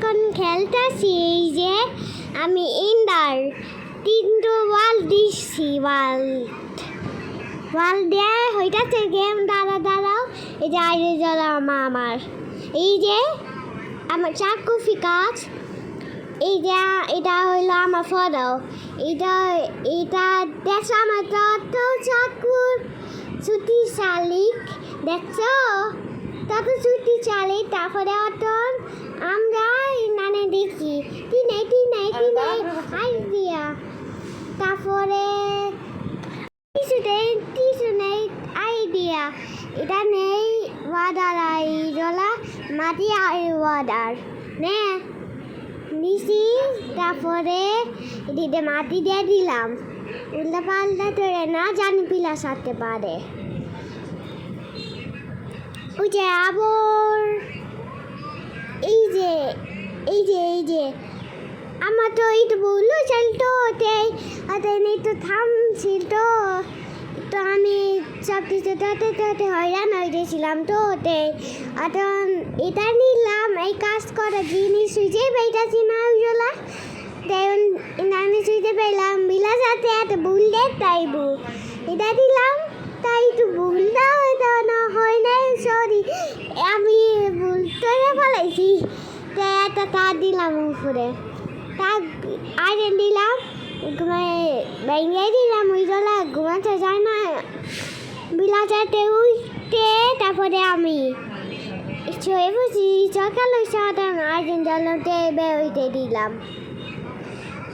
এখন খেলতেছি এই যে আমি ইন্ডার তিনটো ওয়াল দিচ্ছি ওয়াল দেয় হইতাছে গেম দাঁড়াও এই যে আইরে জ্বালা আমার এই যে আমার চাকু ফিকাস এই যে এটা হইলো আমার ফটো এটা দেখছো আমার তত চাকুর ছুটি শালিক দেখছো তত ছুটি শালিক তারপরে অতন আমরা নানে দেখি তিনে আইডিয়া তারপরে কিছু নেই আইডিয়া এটা নেই ওয়াদার আইডলা মাটি ওয়াদার নে নিছি তারপরে এদিকে মাটি দিয়ে দিলাম উল্টা পাল্টা ধরে না জানি পিলা সারতে পারে ওই যে আবার এই যে আমার তো এই তো বললো চলতো নেই তো থামছিল তো আমি সব কিছু তাতে হয়রান হয়ে গেছিলাম তো এখন এটা নিলাম এই কাজ করা জিনিস সুইচে পেয়েছি না ওইগুলা আমি সুইচে পেলাম বিলা যাতে এত ভুললে তাইবু এটা দিলাম তাই তো ভুলটা হয় নাই সরি আমি ভুল করে ফেলাইছি একটা তার দিলাম উপরে তার আইরন দিলাম ভেঙে দিলাম ওইগুলা ঘুমাতে যায় না বিলাচাতে উঠতে তারপরে আমি শুয়ে বসি সকাল সাধারণ আইরন জ্বালাতে বেরোইতে দিলাম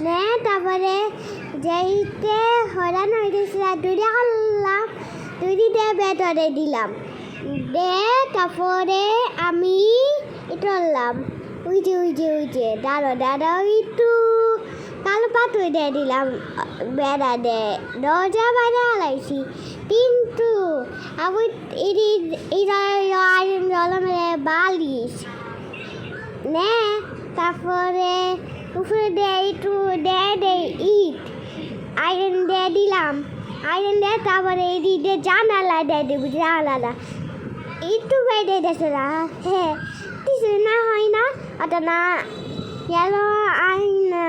নে তারপরে যেইতে হরান হয়ে গেছিল দুইটা করলাম দুইটিতে ভেতরে দিলাম তারপরে আমি করলাম ওই যে দাঁড়ো একটু কালো পাথর দিয়ে দিলাম বেড়া দরজা বাইরে হালাইছি কিন্তু আবার আইরন জলমে বালিশ নে তারপরে উপরে দিয়ে একটু ইট আইরন দিয়ে দিলাম আইরন দিয়ে তারপরে এদিকে জানালা দিয়ে দেবো জানালা একটু বাইরে দিয়েছে না হ্যাঁ কিছু না হয় না ওটা না গেল আইনা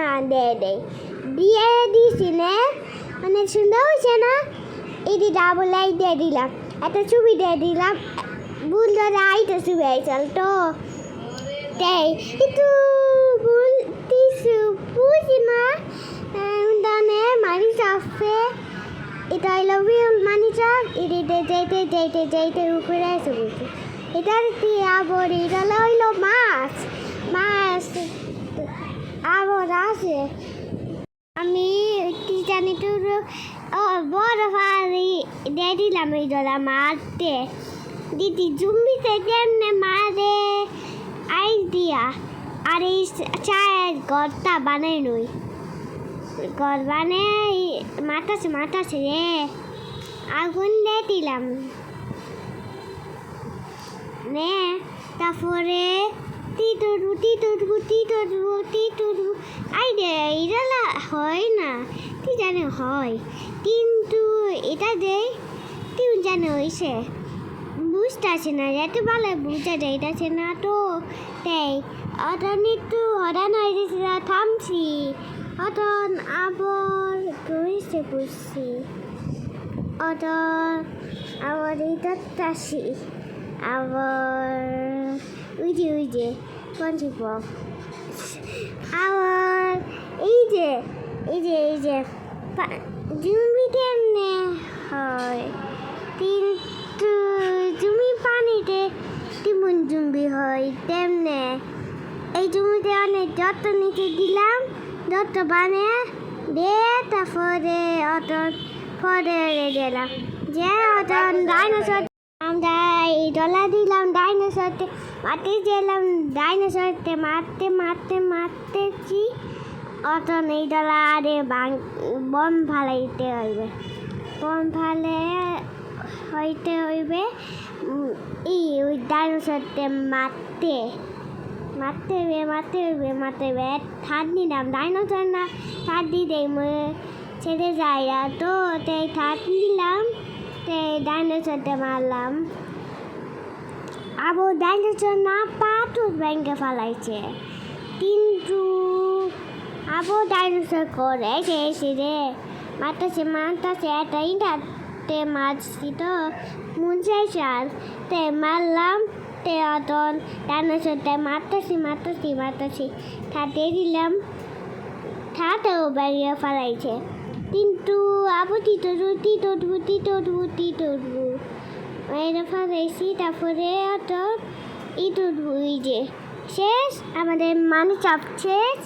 দিয়ে দিছি নে মানে সুন্দর হয়েছে না এটি ডাবল লাইট দিয়ে দিলাম একটা ছবি দিয়ে দিলাম ভুল ধরে আইটা ছবি আইসাল তো একটু ভুল বুঝি না দানে মানি চাপে এটা আই লাভ ইউ মানি চাপ যেতে উপরে এসে বলছি এটার আবার এটা হইলো মাছ আবার আছে আমি কি জানি তোর বড় ভারি দিয়ে দিলাম এই জলা মারতে দিদি জুম্বিতে কেমনে মারে আইডিয়া আর এই চায়ের ঘরটা বানাই নই ঘর বানাই মাতাছে রে আগুন দিয়ে দিলাম নে তারপরে টিটুরু আইডিয়া হয় না তুই জানে হয় কিন্তু এটা দেয় তুই জানে হয়েছে বুঝতে আছে না এত ভালো বুঝতে যাইতেছে না তো তাই অতন একটু হরান হয়ে গেছে থামছি অতন আবার হয়েছে বুঝছি অতন আবার এটা আসি আবার ওই যে পঞ্চপ আবার এই যে জুম্বিতে এমনি হয় কিন্তু জুমি পানিতে তেমন জুম্বি হয় তেমনে এই জুমিতে অনেক যত নিচে দিলাম যত বানিয়ে দিয়ে তারপরে অতন পরে দিলাম যে অতন ডাইনোসর আমরা এই ডলা দিলাম ডাইনোসরতে মাটি দিলাম ডাইনোসরতে মারতেছি অতন এই ডলা আরে বম ফালাইতে হইবে বম ফালে হইবে ওই ডাইনোসরতে মারতে হবে থার্ড নিলাম ডাইনোসর না থার্ড দিতে ছেড়ে যায় তো তাই থার্ড নিলাম ডাইনোসরটা মারলাম আবার ডাইনোসর না পাথর ব্যাংকে ফালাইছে কিন্তু আবার ডাইনোসর করে এসে রে মারতেছে একটা ইন্টারতে মারছি তো মুছে সাল তে মারলাম তে অতন ডাইনোসরটা মারতেছি তাতে দিলাম তাতেও বেরিয়ে ফেলাইছে কিন্তু আবার টিটরবু এরা ফেলাইছি তারপরে অত ইটরবু এই যে শেষ আমাদের মানে চাপ শেষ